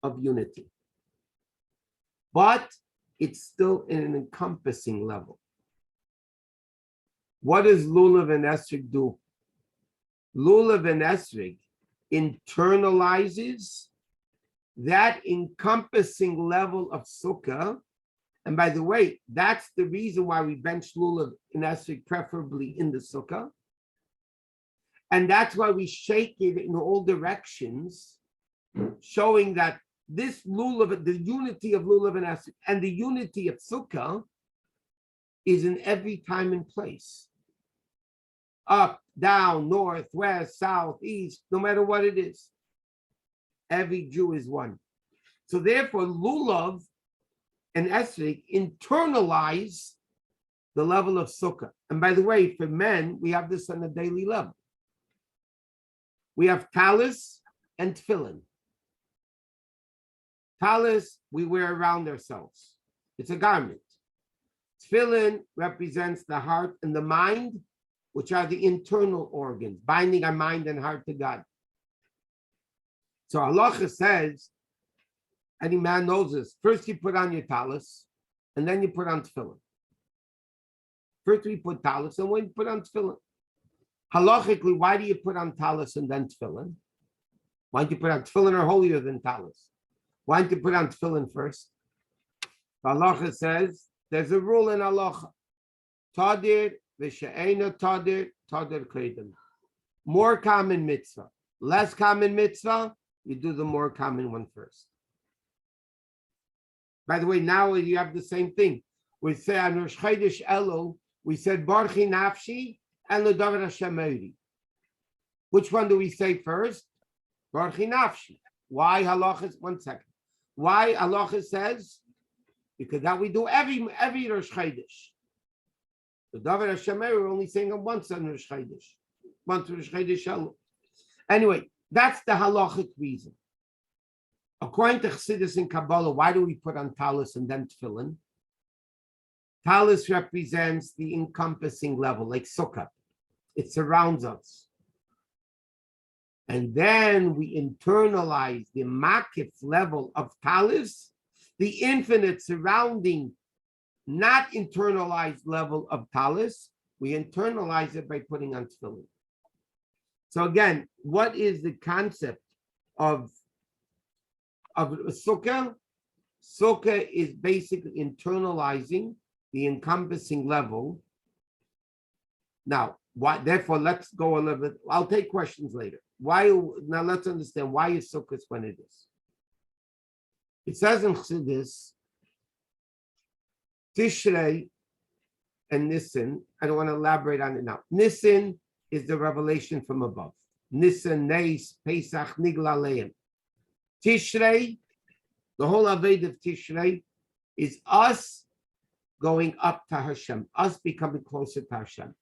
[SPEAKER 1] of unity. But it's still in an encompassing level. What does lulav and esrog do? Lulav and esrog internalizes that encompassing level of sukkah. And by the way, that's the reason why we bench lulav and esrog preferably in the sukkah. And that's why we shake it in all directions, showing that this lulav, the unity of lulav and esrog, and the unity of sukkah is in every time and place. Up, down, north, west, south, east, no matter what it is. Every Jew is one. So therefore, lulav and esrog internalize the level of sukkah. And by the way, for men, we have this on a daily level. We have talis and tefillin. Talis we wear around ourselves. It's a garment. Tefillin represents the heart and the mind, which are the internal organs, binding our mind and heart to God. So halacha says, any man knows this. First you put on your talis, and then you put on tefillin. First we put talis, and when you put on tefillin. Halachically, why do you put on talis and then tefillin? Why don't you put on tefillin are holier than talis? Why don't you put on tefillin first? Halacha says there's a rule in halacha. Tadir v'she'ena tadir kedem. More common mitzvah, less common mitzvah. You do the more common one first. By the way, now you have the same thing. We say on Rosh Chodesh Elul, we said Barchi Nafshi and L'Davar Hashem Meiri. Which one do we say first? Barchi Nafshi. Why halacha? 1 second. Why halacha says? Because that we do every Rosh Chodesh. L'Davar Hashem Meiri, we're only saying it once on Rosh Chodesh. Once Rosh Chodesh Elul. Anyway, that's the halachic reason. According to Chassidus and Kabbalah, why do we put on talis and then tefillin? Talis represents the encompassing level, like Sukkah. It surrounds us. And then we internalize the makif level of talis, the infinite surrounding, not internalized level of talis. We internalize it by putting on tefillin. So again, what is the concept of Sukkah? Sukkah is basically internalizing the encompassing level. Now, why? Therefore, let's go a little bit. I'll take questions later. Why? Now, let's understand why is Sukkah when it is. It says in Chassidus, Tishrei and Nisan. I don't want to elaborate on it now. Nisan is the revelation from above. Nisan, Neis, Pesach, Nigla Leim. Tishrei, the whole Aved of Tishrei, is us going up to Hashem, us becoming closer to Hashem.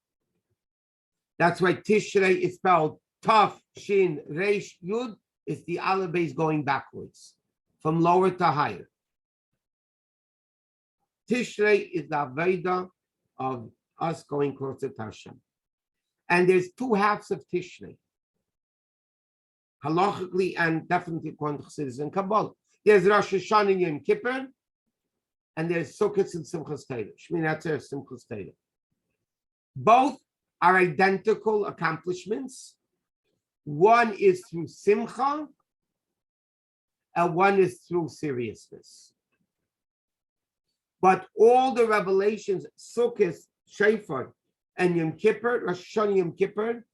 [SPEAKER 1] That's why Tishrei is spelled Taf, Shin, Reish, Yud. It's the Aleph base going backwards, from lower to higher. Tishrei is the Aveda of us going closer to Hashem. And there's 2 halves of Tishrei. Halachically and definitely according to Chassidus and Kabbalah. There's Rosh Hashanah and Yom Kippur, and there's Sukkot and Simchas Torah. Shmini Atzeret, Simchas Torah. Both are identical accomplishments. One is through Simcha, and one is through seriousness. But all the revelations, Sukkot, Shofar, and Yom Kippur, Rosh Hashanah Yom Kippur,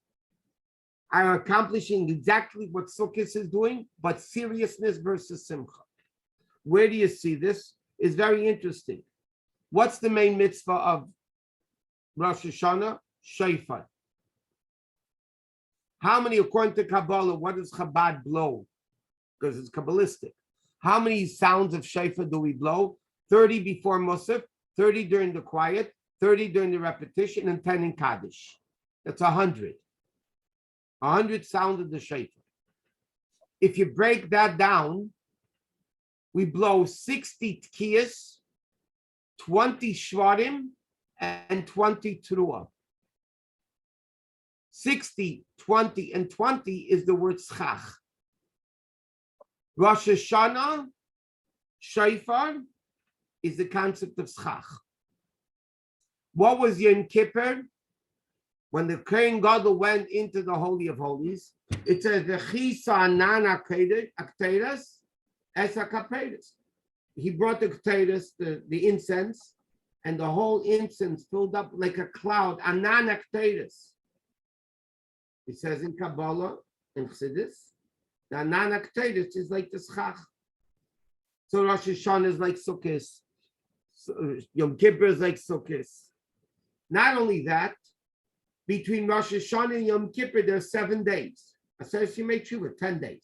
[SPEAKER 1] are accomplishing exactly what Sukkot is doing, but seriousness versus Simcha. Where do you see this? It's very interesting. What's the main mitzvah of Rosh Hashanah? Shofar. How many, according to Kabbalah, what does Chabad blow? Because it's Kabbalistic. How many sounds of shofar do we blow? 30 before Musaf, 30 during the quiet, 30 during the repetition, and 10 in Kaddish. That's 100. 100 sounds of the shofar. If you break that down, we blow 60 tkiyas, 20 shvarim, and 20 truah. 60, 20, and 20 is the word schach. Rosh Hashanah, shofar, is the concept of schach. What was Yom Kippur? When the Kohen Gadol went into the Holy of Holies, it says, he brought the keteiros, the incense, and the whole incense filled up like a cloud. Anan keteiros. It says in Kabbalah and Chassidus, the anan keteiros is like the schach. So Rosh Hashanah is like Sukkot. Yom Kippur is like Sukkot. Not only that, between Rosh Hashanah and Yom Kippur, there are 7 days. Aseret Yemei Tshuva, 10 days.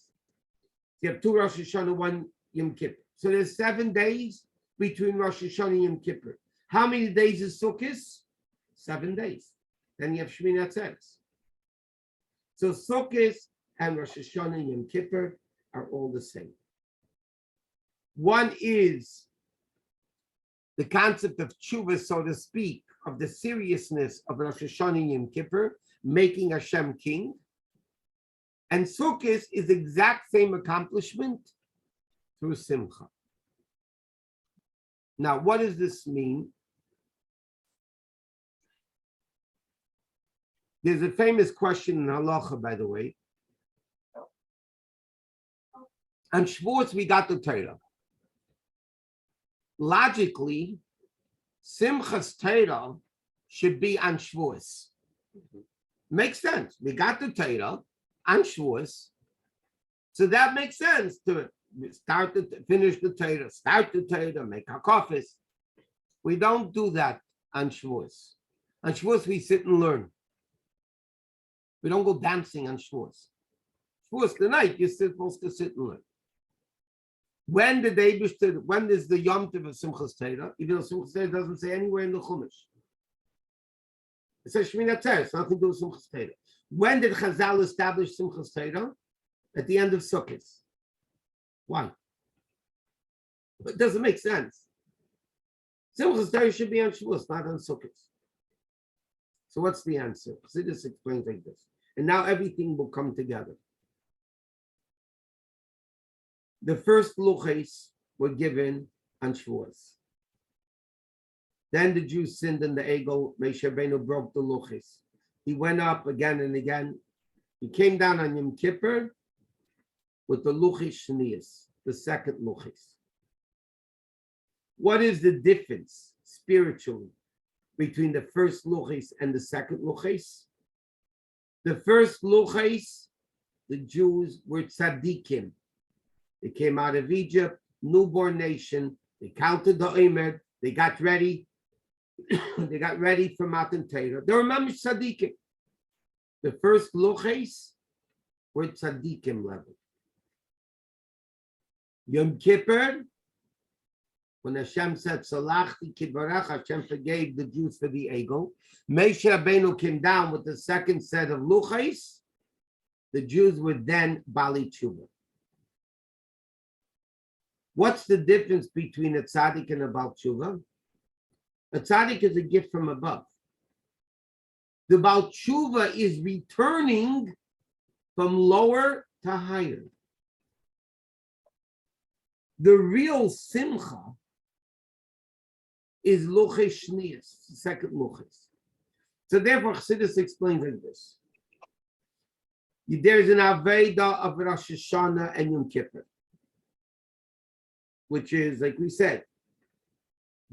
[SPEAKER 1] You have 2 Rosh Hashanah, 1 Yom Kippur. So there's 7 days between Rosh Hashanah and Yom Kippur. How many days is Sukkot? 7 days. Then you have Shmini Atzeret. So Sukkot and Rosh Hashanah and Yom Kippur are all the same. One is the concept of tshuva, so to speak, of the seriousness of Rosh Hashanah and Yom Kippur, making Hashem king. And Sukkot is the exact same accomplishment through Simcha. Now, what does this mean? There's a famous question in Halacha, by the way. On Shavuos, we got the Torah. Logically, Simchas Torah should be on Shavuos. Makes sense. We got the Torah on Shavuos. So that makes sense to finish the Torah, start the Torah, make halachos. We don't do that on Shavuos. On Shavuos, we sit and learn. We don't go dancing on Shavuos. Shavuos, the night, you're supposed to sit and learn. When is the Yom Tov of Simchas Torah? Even though Simchas Torah doesn't say anywhere in the Chumash. It says Shemini Atzeres, nothing to do with Simchas Torah. When did Chazal establish Simchas Torah? At the end of Sukkot. Why? It doesn't make sense. Simchas Torah should be on Shavuos, not on Sukkot. So what's the answer? Chassidus explains like this. And now everything will come together. The first luchos were given on Shavuos. Then the Jews sinned in the Egel. Moshe Rabbeinu broke the luchos. He went up again and again. He came down on Yom Kippur with the luchos shnius, the second luchos. What is the difference spiritually between the first luchos and the second luchos? The first luchos, the Jews were tzaddikim. They came out of Egypt, newborn nation. They counted the Omer. They got ready. They got ready for Matan Torah. They were mamish tzaddikim. The first luchos were tzaddikim level. Yom Kippur, when Hashem said, Salachti kidvarach, Hashem forgave the Jews for the Egel. Moshe Rabbeinu came down with the second set of luchos. The Jews were then Bali Tshuva. What's the difference between a tzaddik and a Baal Tshuva? A tzaddik is a gift from above. The Baal Tshuva is returning from lower to higher. The real simcha is luchos shnius, second luchos. So therefore, Chassidus explains like this. There's an Aveda of Rosh Hashanah and Yom Kippur, which is, like we said,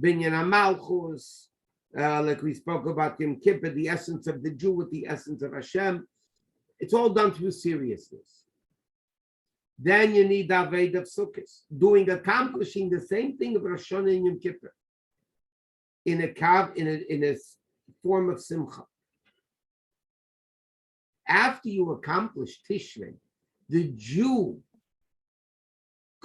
[SPEAKER 1] Binyan HaMalchus, like we spoke about Yom Kippur, the essence of the Jew with the essence of Hashem. It's all done through seriousness. Then you need the Vaad of Sukkot, accomplishing the same thing of Rosh Hashanah and Yom Kippur in a form of simcha. After you accomplish Tishrei, the Jew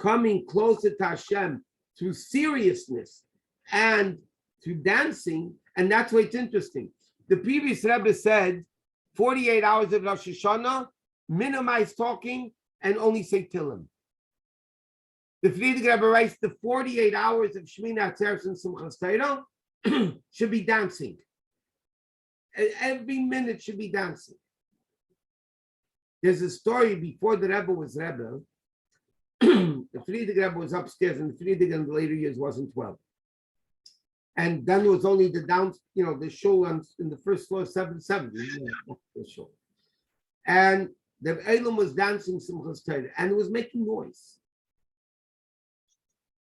[SPEAKER 1] coming closer to Hashem through seriousness and through dancing, and that's why it's interesting. The previous Rebbe said 48 hours of Rosh Hashanah, minimize talking, and only say Tillim. The Friedrich Rebbe writes the 48 hours of Shemini Atzeres and Simchas Torah should be dancing. Every minute should be dancing. There's a story before the Rebbe was Rebbe. The Friedrich Rebbe was upstairs, and the Friedrich in the later years wasn't 12. And then there was only the down, the shul in the first floor, 770. The shul. And the Elam was dancing Simchas Torah, and it was making noise.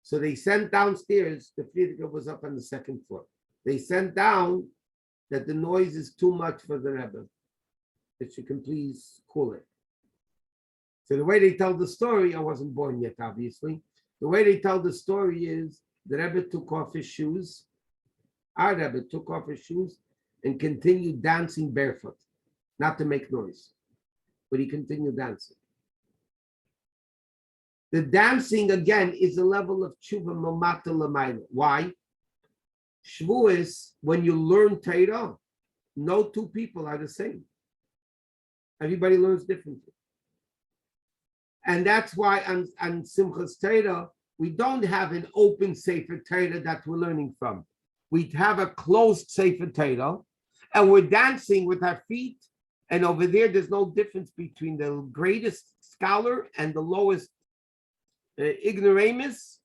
[SPEAKER 1] So they sent downstairs, the Friedrich Rebbe was up on the second floor. They sent down that the noise is too much for the Rebbe, that you can please cool it. So the way they tell the story, I wasn't born yet, obviously. The way they tell the story is the Rebbe took off his shoes. Our Rebbe took off his shoes and continued dancing barefoot, not to make noise, but he continued dancing. The dancing, again, is a level of tshuva mamata l'mayla. Why? Shavuos, when you learn Torah, no two people are the same. Everybody learns differently. And that's why on Simchas Torah, we don't have an open Sefer Torah that we're learning from. We have a closed Sefer Torah, and we're dancing with our feet. And over there's no difference between the greatest scholar and the lowest ignoramus.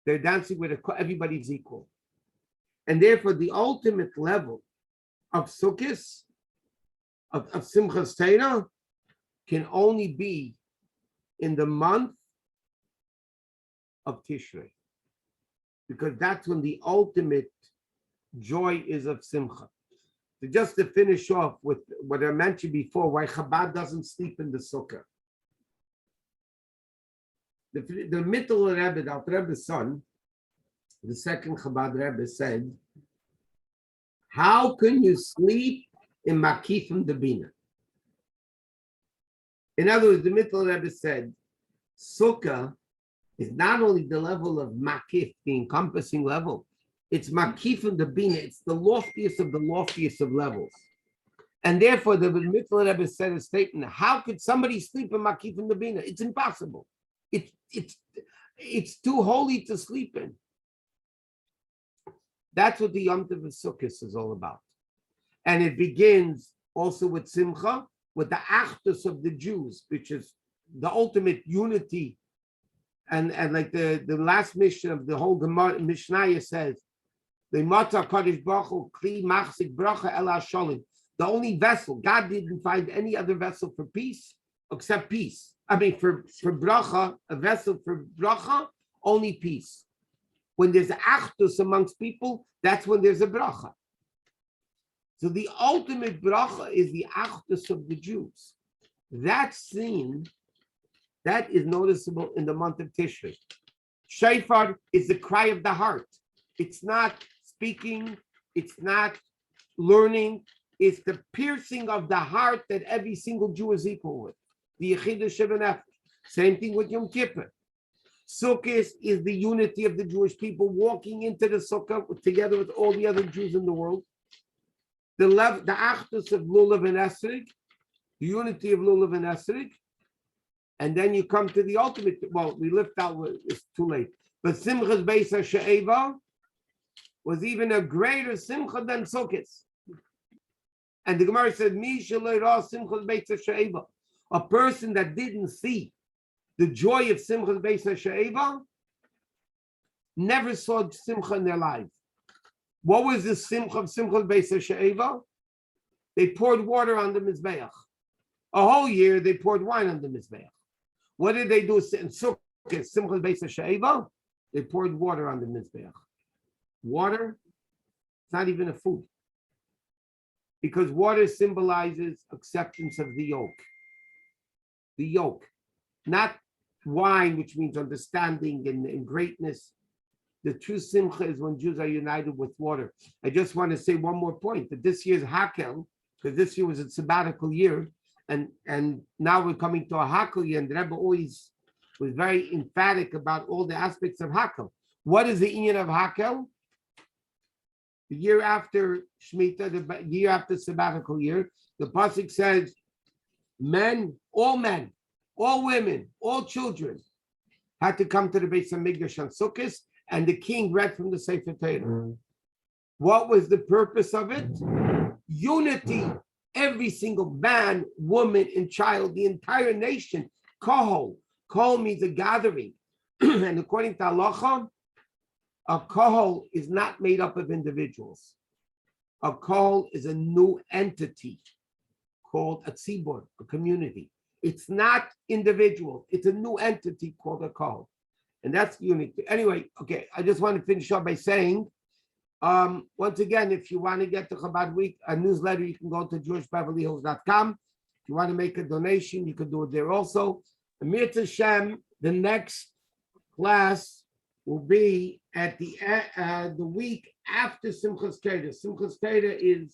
[SPEAKER 1] They're dancing with everybody's equal. And therefore, the ultimate level of Sukkot, of Simchas Torah, can only be in the month of Tishrei, because that's when the ultimate joy is of Simcha. So just to finish off with what I mentioned before, why Chabad doesn't sleep in the Sukkah. The middle Rebbe, the Rebbe's son, the second Chabad Rebbe said, how can you sleep in Makifim de Bina? In other words, the middle Rebbe said, Sukkah is not only the level of Makif, the encompassing level, it's Makifim de Bina, it's the loftiest of the loftiest of levels. And therefore, the middle Rebbe said a statement, how could somebody sleep in Makifim de Bina? It's impossible. It's too holy to sleep in. That's what the Yom Tov of Sukkot is all about. And it begins also with Simcha, with the Achdus of the Jews, which is the ultimate unity. And like the last mission of the whole Mishnah says, the Matzah Kadosh Baruch Hu Kli Machzik Bracha El HaSholim. The only vessel, God didn't find any other vessel for peace except peace. I mean, for bracha, a vessel for bracha, only peace. When there's achdus amongst people, that's when there's a bracha. So the ultimate bracha is the achdus of the Jews. That scene, that is noticeable in the month of Tishrei. Shofar is the cry of the heart. It's not speaking, it's not learning, it's the piercing of the heart that every single Jew is equal with. The Yechidah Shevanef. Same thing with Yom Kippur. Sukkot is the unity of the Jewish people walking into the Sukkah together with all the other Jews in the world. The Achdus of Lulav and Esrig, the unity of Lulav and Esrig, and then you come to the ultimate. Well, we lift out. It's too late. But Simchas Beis HaShe'eva was even a greater Simcha than Sukkot. And the Gemara said, "Mi sheloi ra Simchas Beis HaShe'eva." A person that didn't see the joy of Simchas Beis HaShe'eva never saw Simcha in their life. What was the Simcha of Simchas Beis HaShe'eva? They poured water on the Mizbeach. A whole year they poured wine on the Mizbeach. What did they do in Sukkot, Simchas Beis HaShe'eva? They poured water on the Mizbeach. Water, it's not even a food. Because water symbolizes acceptance of the yoke. The yoke, not wine, which means understanding and greatness. The true simcha is when Jews are united with water. I just want to say one more point, that this year's Hakel, because this year was a sabbatical year, and now we're coming to a Hakel year, and the Rebbe always was very emphatic about all the aspects of Hakel. What is the inyan of Hakel? The year after Shemitah, the year after sabbatical year, the pasuk says, men, all women, all children had to come to the Beis Hamikdash on Sukkot, and the king read from the Sefer Torah. What was the purpose of it? Unity. Every single man, woman, and child, the entire nation. Kohol. Kohol means a gathering. And according to Halacha, a kohol is not made up of individuals. A kohol is a new entity called a tzibur, a community. It's not individual. It's a new entity called a kohol. And that's unique. Anyway, okay, I just want to finish up by saying, once again, if you want to get the Chabad Week, a newsletter, you can go to jewishbeverlyhills.com. If you want to make a donation, you can do it there also. Amir Tashem, the next class will be at the week after Simchas Torah. Simchas Torah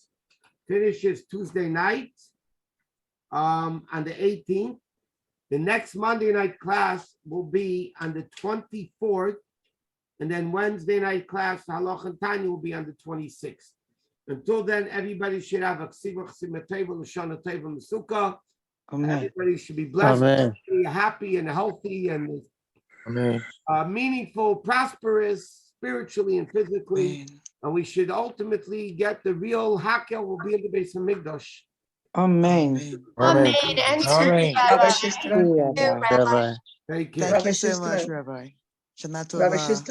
[SPEAKER 1] finishes Tuesday night on the 18th. The next Monday night class will be on the 24th, and then Wednesday night class, Halacha and Tanya, will be on the 26th. Until then, everybody should have a ksiva chsimateva l'shana teva m'sukkah. Everybody should be blessed, happy and healthy, and meaningful, prosperous, spiritually and physically. And we should ultimately get the real Hakel will be in the Bais Hamikdash.
[SPEAKER 4] Amen.
[SPEAKER 2] Amen.
[SPEAKER 4] And
[SPEAKER 2] Amen.
[SPEAKER 3] Rabbi Shusterman.
[SPEAKER 2] Rabbi.
[SPEAKER 1] Thank you.
[SPEAKER 4] Thank you so much, Rabbi. Shana Tova.